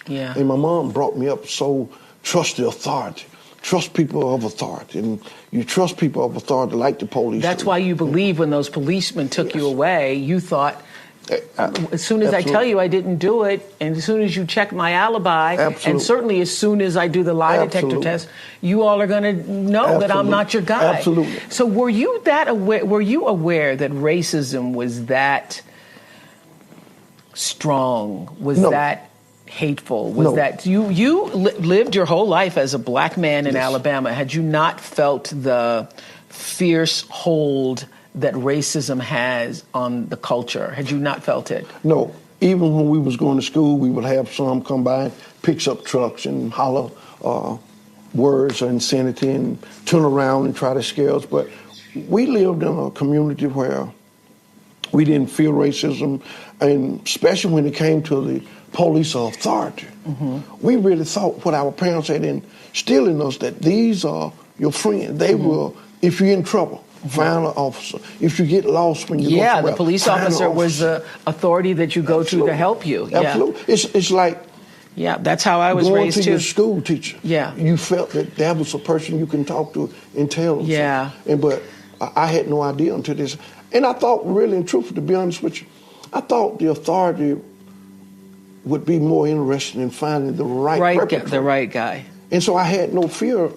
Yeah. And my mom brought me up, so trust the authority. Trust people of authority. And you trust people of authority like the police. That's why you believe when those policemen took you away, you thought, as soon as I tell you I didn't do it, and as soon as you check my alibi, and certainly as soon as I do the lie detector test, you all are going to know that I'm not your guy. Absolutely. So were you aware that racism was that strong? Was that hateful? Was that you lived your whole life as a black man in Alabama? Had you not felt the fierce hold that racism has on the culture? Had you not felt it? No. Even when we was going to school, we would have some come by, picks up trucks and holler words of insanity and turn around and try to scare us. But we lived in a community where we didn't feel racism, and especially when it came to the police authority. We really thought what our parents had instilled in us, that these are your friends. They will, if you're in trouble, find an officer. If you get lost when you go somewhere, the police officer was the authority that you go to help you. Absolutely. It's like that's how I was raised too. Going to your school teacher. Yeah. You felt that was a person you can talk to and tell them something. But I had no idea until this. And I thought, really and truthfully, to be honest with you, I thought the authority would be more interested in finding the right guy. And so I had no fear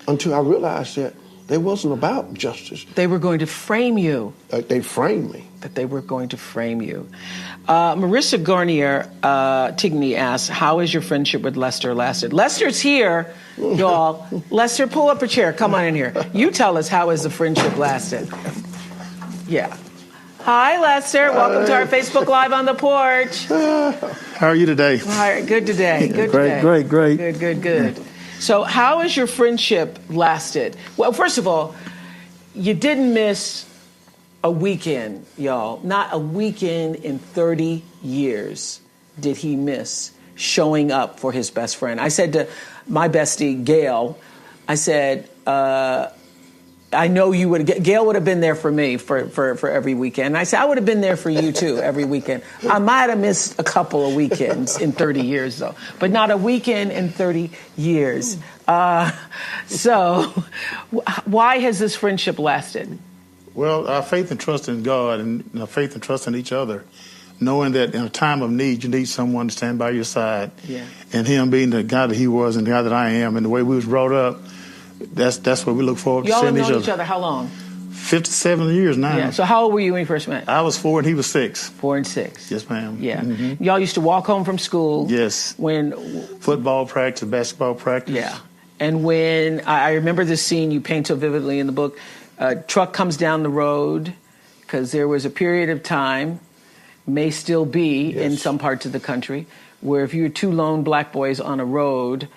until I realized that they wasn't about justice. They were going to frame you. They framed me. That they were going to frame you. Marissa Garnier Tigney asks, how has your friendship with Lester lasted? Lester's here, y'all. Lester, pull up a chair. Come on in here. You tell us, how has the friendship lasted? Yeah. Hi, Lester. Welcome to our Facebook Live on the Porch. How are you today? All right, good today. Good today. Great. Good. So how has your friendship lasted? Well, first of all, you didn't miss a weekend, y'all. Not a weekend in 30 years did he miss showing up for his best friend. I said to my bestie, Gail, I said, I know you would. Gail would have been there for me for every weekend. And I said, I would have been there for you too every weekend. I might have missed a couple of weekends in 30 years though, but not a weekend in 30 years. So why has this friendship lasted? Well, our faith and trust in God, and our faith and trust in each other, knowing that in a time of need, you need someone to stand by your side. Yeah. And him being the guy that he was and the guy that I am, and the way we was brought up, that's what we look forward to seeing each other. Y'all have known each other how long? 57 years now. Yeah. So how old were you when you first met? I was 4 and he was 6. 4 and 6. Yes, ma'am. Yeah. Y'all used to walk home from school. Yes. When football practice, basketball practice. Yeah. And when I remember this scene you paint so vividly in the book, a truck comes down the road, because there was a period of time, may still be in some parts of the country, where if you were 2 lone black boys on a road,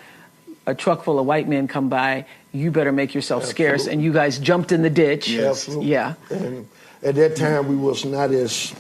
a truck full of white men come by, you better make yourself scarce, and you guys jumped in the ditch. Yes. Absolutely. Yeah. And at that time, we was not as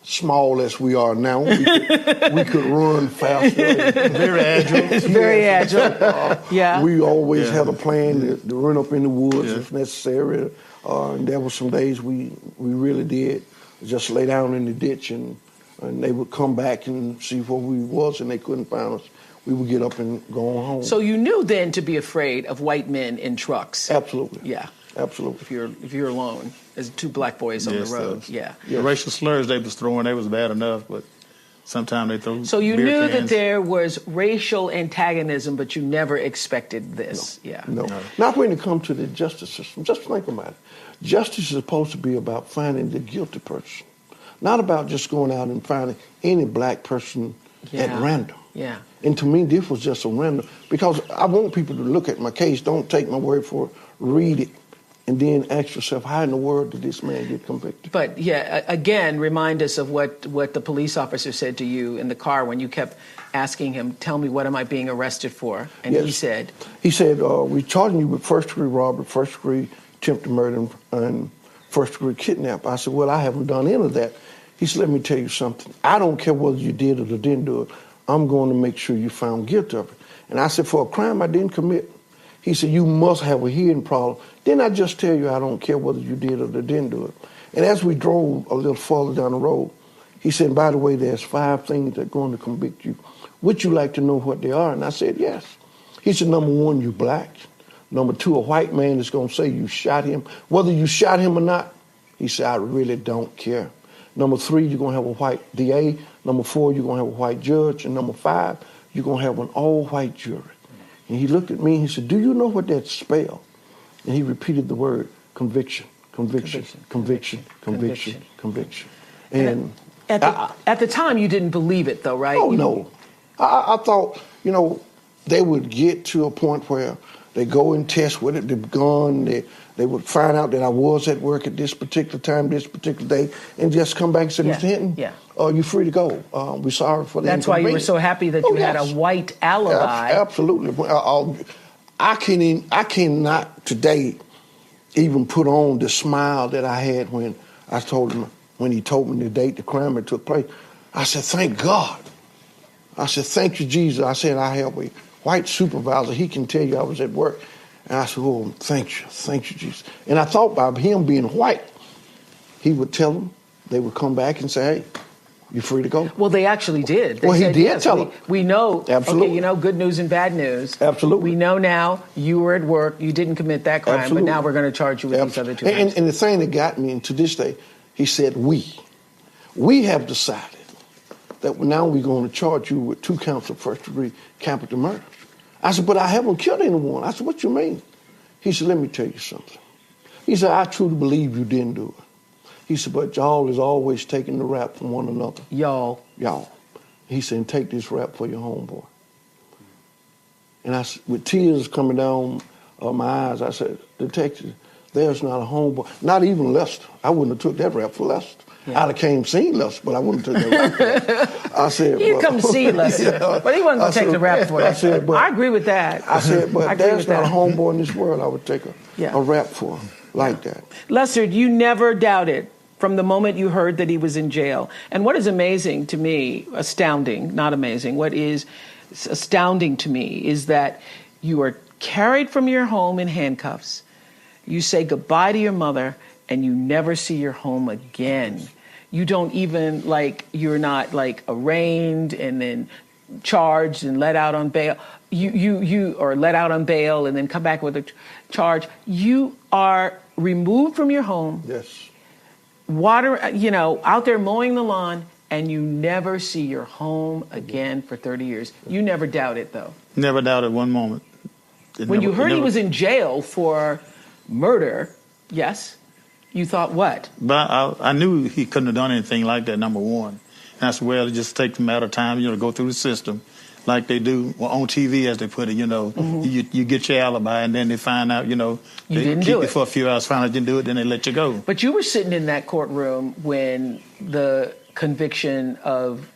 small as we are now. We could run faster. Very agile. Very agile. Yeah. We always had a plan to run up in the woods if necessary. And there were some days we really did just lay down in the ditch, and they would come back and see where we was, and they couldn't find us. We would get up and go on home. So you knew then to be afraid of white men in trucks. Absolutely. Yeah. Absolutely. If you're alone, as 2 black boys on the road. Yeah. The racial slurs they was throwing, they was bad enough, but sometimes they throw. So you beer knew cans. that there was racial antagonism, but you never expected this. No. Not when it comes to the justice system. Just think about it. Justice is supposed to be about finding the guilty person, not about just going out and finding any black person at random. Yeah. And to me, this was just a random, because I want people to look at my case. Don't take my word for it. Read it, and then ask yourself, how in the world did this man get convicted? But again, remind us of what the police officer said to you in the car when you kept asking him, tell me, what am I being arrested for? And he said, we're charging you with first-degree robbery, first-degree attempted murder, and first-degree kidnap. I said, well, I haven't done any of that. He said, let me tell you something. I don't care whether you did it or didn't do it. I'm going to make sure you found guilty of it. And I said, for a crime I didn't commit. He said, you must have a hearing problem. Didn't I just tell you I don't care whether you did it or didn't do it? And as we drove a little further down the road, He said, by the way, there's 5 things that are going to convict you. Would you like to know what they are? And I said, yes. He said, number 1, you're black. Number 2, a white man is going to say you shot him. Whether you shot him or not, he said, I really don't care. Number 3, you're going to have a white DA. Number 4, you're going to have a white judge. And number 5, you're going to have an all-white jury. And he looked at me and he said, do you know what that spells? And he repeated the word conviction, conviction, conviction, conviction, conviction. And at the time, you didn't believe it, though, right? Oh, no. I thought, they would get to a point where they go and test with it, the gun, they would find out that I was at work at this particular time, this particular day, and just come back and say, Mr. Hinton, you're free to go. We're sorry for that. That's why you were so happy that you had a white alibi. Absolutely. I cannot today even put on the smile that I had when I told him, when he told me the date the crime had took place. I said, thank God. I said, thank you, Jesus. I said, I have a white supervisor. He can tell you I was at work. And I said, oh, thank you, Jesus. And I thought by him being white, he would tell them, they would come back and say, hey, you're free to go. Well, they actually did. They said, he did tell them. We know, absolutely. Okay, good news and bad news. Absolutely. We know now you were at work, you didn't commit that crime, absolutely. But now we're going to charge you with these other 2 crimes. And the thing that got me, and to this day, he said, we have decided that now we're going to charge you with 2 counts of first-degree capital murder. I said, but I haven't killed anyone. I said, what you mean? He said, let me tell you something. He said, I truly believe you didn't do it. He said, but y'all is always taking the rap from one another. Y'all. He said, take this rap for your homeboy. And I, with tears coming down my eyes, I said, Detective, there's not a homeboy, not even Lester. I wouldn't have took that rap for Lester. I'd have came seen Lester, but I wouldn't have took that rap for him. I said, he'd come see Lester, but he wasn't going to take the rap for it. I agree with that. I said, but there's not a homeboy in this world I would take a rap for like that. Lester, you never doubted from the moment you heard that he was in jail. And what is amazing to me, astounding, not amazing, what is astounding to me is that you are carried from your home in handcuffs. You say goodbye to your mother, and you never see your home again. You don't even, you're not, arraigned and then charged and let out on bail. Or let out on bail and then come back with a charge. You are removed from your home. Yes. Water, out there mowing the lawn, and you never see your home again for 30 years. You never doubted, though. Never doubted one moment. When you heard he was in jail for murder, yes, you thought what? But I knew he couldn't have done anything like that, number one. And I said, well, it just takes a matter of time, to go through the system like they do on TV, as they put it, You get your alibi, and then they find out, they didn't keep do you it. for a few hours, find out you didn't do it, then they let you go. But you were sitting in that courtroom when the conviction of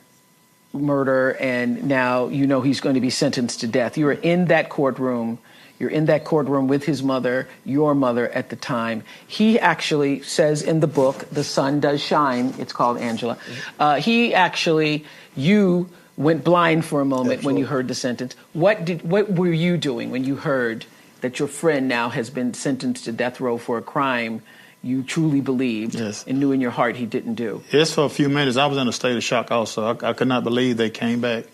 murder, and now he's going to be sentenced to death. You were in that courtroom. You're in that courtroom with his mother, your mother at the time. He actually says in the book, The Sun Does Shine, it's called Angela. You went blind for a moment when you heard the sentence. What were you doing when you heard that your friend now has been sentenced to death row for a crime you truly believed and knew in your heart he didn't do? Yes, for a few minutes. I was in a state of shock also. I could not believe they came back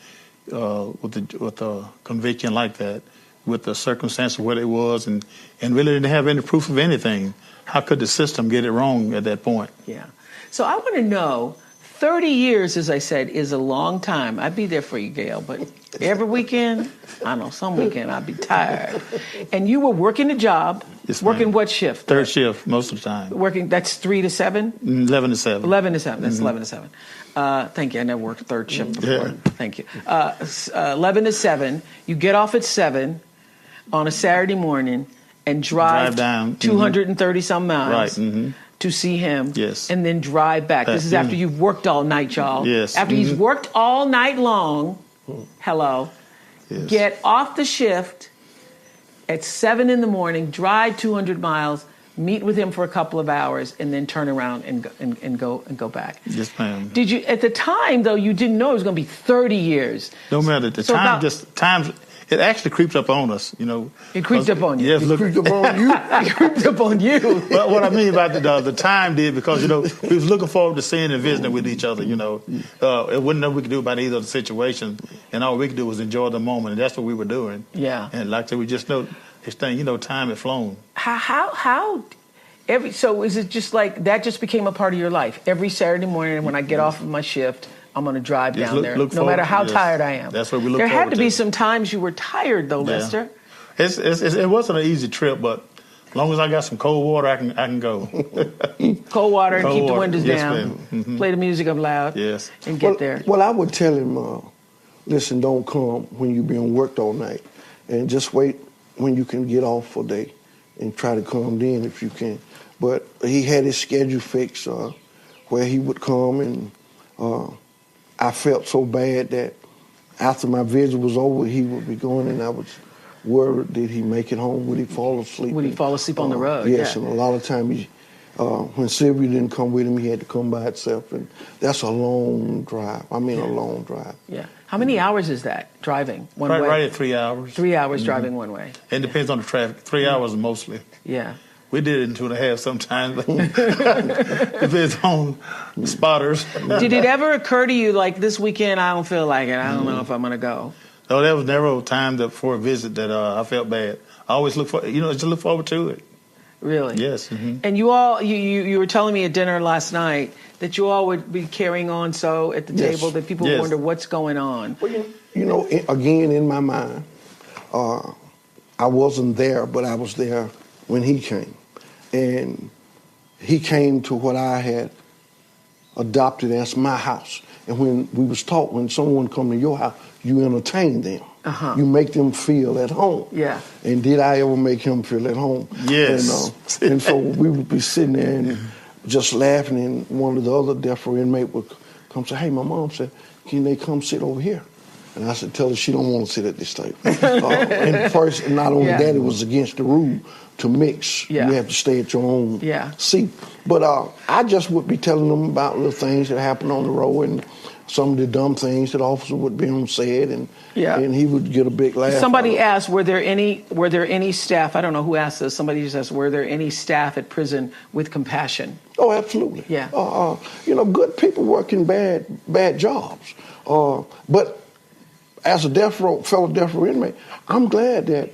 with a conviction like that, with the circumstance of what it was, and really didn't have any proof of anything. How could the system get it wrong at that point? Yeah. So I want to know, 30 years, as I said, is a long time. I'd be there for you, Gail, but every weekend, I know, some weekend I'd be tired. And you were working a job, working what shift? Third shift, most of the time. Working, that's 3 to 7? 11 to 7. 11 to 7, that's 11 to 7. Thank you, I never worked third shift before. Yeah. Thank you. 11 to 7, you get off at 7 on a Saturday morning and drive down 230-some miles. Right. To see him, and then drive back. This is after you've worked all night, y'all. Yes. After he's worked all night long, get off the shift at 7 in the morning, drive 200 miles, meet with him for a couple of hours, and then turn around and go back. Yes, ma'am. Did you, at the time, though, you didn't know it was going to be 30 years? No matter the time, it actually creeps up on us, It creeped up on you. Yes, look, Creeped up on you. It creeped up on you. But what I mean about the time did, because we was looking forward to seeing and visiting with each other. It wasn't nothing we could do about either of the situations, and all we could do was enjoy the moment, and that's what we were doing. Yeah. And like I said, we just know this thing. Time had flown. So is it just like that? Just became a part of your life? Every Saturday morning when I get off of my shift, I'm going to drive down there, no matter how tired I am. That's what we look There forward had to be to. some times you were tired, though, Yeah. Lester. It wasn't an easy trip, but as long as I got some cold water, I can go. Cold water and Cold keep the water. windows Yes, down. ma'am. Mm-hmm. Play the music up loud. Yes. And get there. Well, I would tell him, listen, don't come when you're being worked all night, and just wait when you can get off for a day, and try to come then if you can. But he had his schedule fixed where he would come, and I felt so bad that after my visit was over, he would be going, and I was worried, did he make it home? Would he fall asleep? Would he fall asleep on the road? Yes, Yeah. and a lot of times, when Sylvia didn't come with him, he had to come by himself, and that's a long drive. I mean, a long drive. Yeah. How many hours is that driving one way? Right at 3 hours. 3 hours driving one way. It depends on the traffic. 3 hours mostly. Yeah. We did it in 2.5 sometimes. Depends on the spotters. Did it ever occur to you, like, this weekend, I don't feel like it. I don't know if I'm going to go? No, there was never a time for a visit that I felt bad. I always look forward to it. Really? Yes. Mm-hmm. And you all, you were telling me at dinner last night that you all would be carrying on so at the Yes. table that people would Yes. wonder what's going on. Well, again, in my mind, I wasn't there, but I was there when he came. And he came to what I had adopted as my house. And when we was taught, when someone come to your house, you entertain them. Uh-huh. You make them feel at home. Yeah. And did I ever make him feel at home? Yes. And so we would be sitting there and just laughing, and one of the other deaf row inmates would come say, hey, my mom said, can they come sit over here? And I said, tell her she don't want to sit at this table. And first, not only Yeah. that, it was against the rule to mix. Yeah. You have to stay at your own Yeah. seat. But I just would be telling them about little things that happened on the road, and some of the dumb things that officer would be on said, and he would get a big laugh. Somebody asked, were there any staff, I don't know who asked this, somebody just asked, were there any staff at prison with compassion? Oh, absolutely. Yeah. Good people work in bad jobs. But as a fellow death row inmate, I'm glad that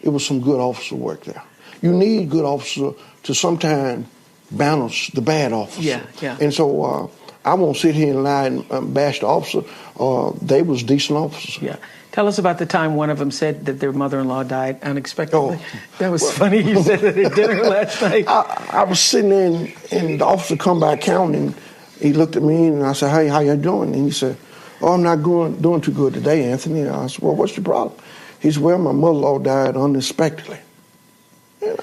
it was some good officer work there. You need good officer to sometimes balance the bad officer. Yeah. And so I won't sit here and lie and bash the officer. They was decent officers. Yeah. Tell us about the time one of them said that their mother-in-law died unexpectedly. Oh. That was funny. You said that at dinner last night. I was sitting there, and the officer come by counting. He looked at me, and I said, hey, how you doing? And he said, oh, I'm not doing too good today, Anthony. And I said, well, what's the problem? He said, well, my mother-in-law died unexpectedly. And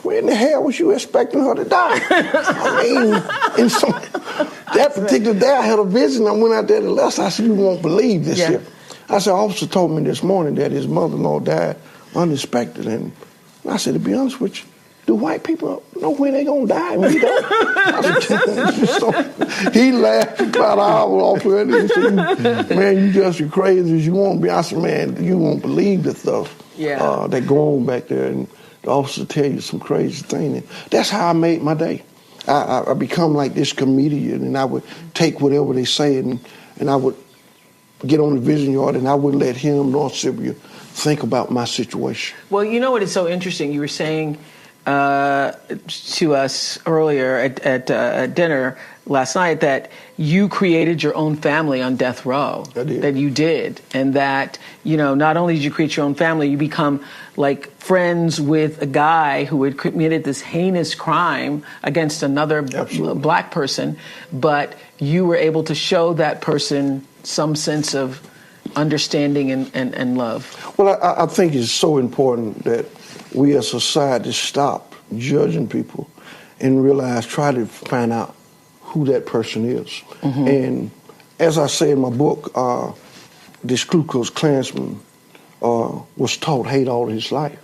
where in the hell was you expecting her to die? I mean, that particular day I had a visit, and I went out there to Lester. I said, you won't believe this Yeah. here. I said, officer told me this morning that his mother-in-law died unexpectedly. And I said, to be honest with you, do white people know when they gonna die? We don't. So he laughed about an hour off of it. He said, man, you just as crazy as you want to be. I said, man, you won't believe the stuff that go on back there. And the officer tell you some crazy thing. And that's how I made my day. I become like this comedian, and I would take whatever they say, and I would get on the vision yard, and I wouldn't let him nor Sylvia think about my situation. Well, you know what is so interesting? You were saying to us earlier at dinner last night that you created your own family on death row. I did. That you did. And that, not only did you create your own family, you become like friends with a guy who had committed this heinous crime against another black person, but you were able to show that person some sense of understanding and love. Well, I think it's so important that we as a society stop judging people and try to find out who that person is. Mm-hmm. And as I say in my book, this Ku Klux Klansman was taught hate all his life.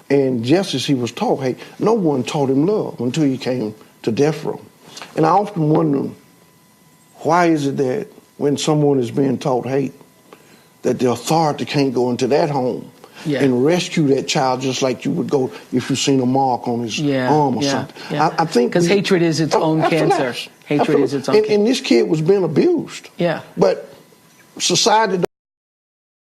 And just as he was taught hate, no one taught him love until he came to death row. And I often wonder, why is it that when someone is being taught hate, that the authority can't go into that home and rescue that child just like you would go if you seen a mark on his arm or something. Yeah. I think because hatred is its own cancer. Hatred is its own cancer. And this kid was being abused. Yeah. But society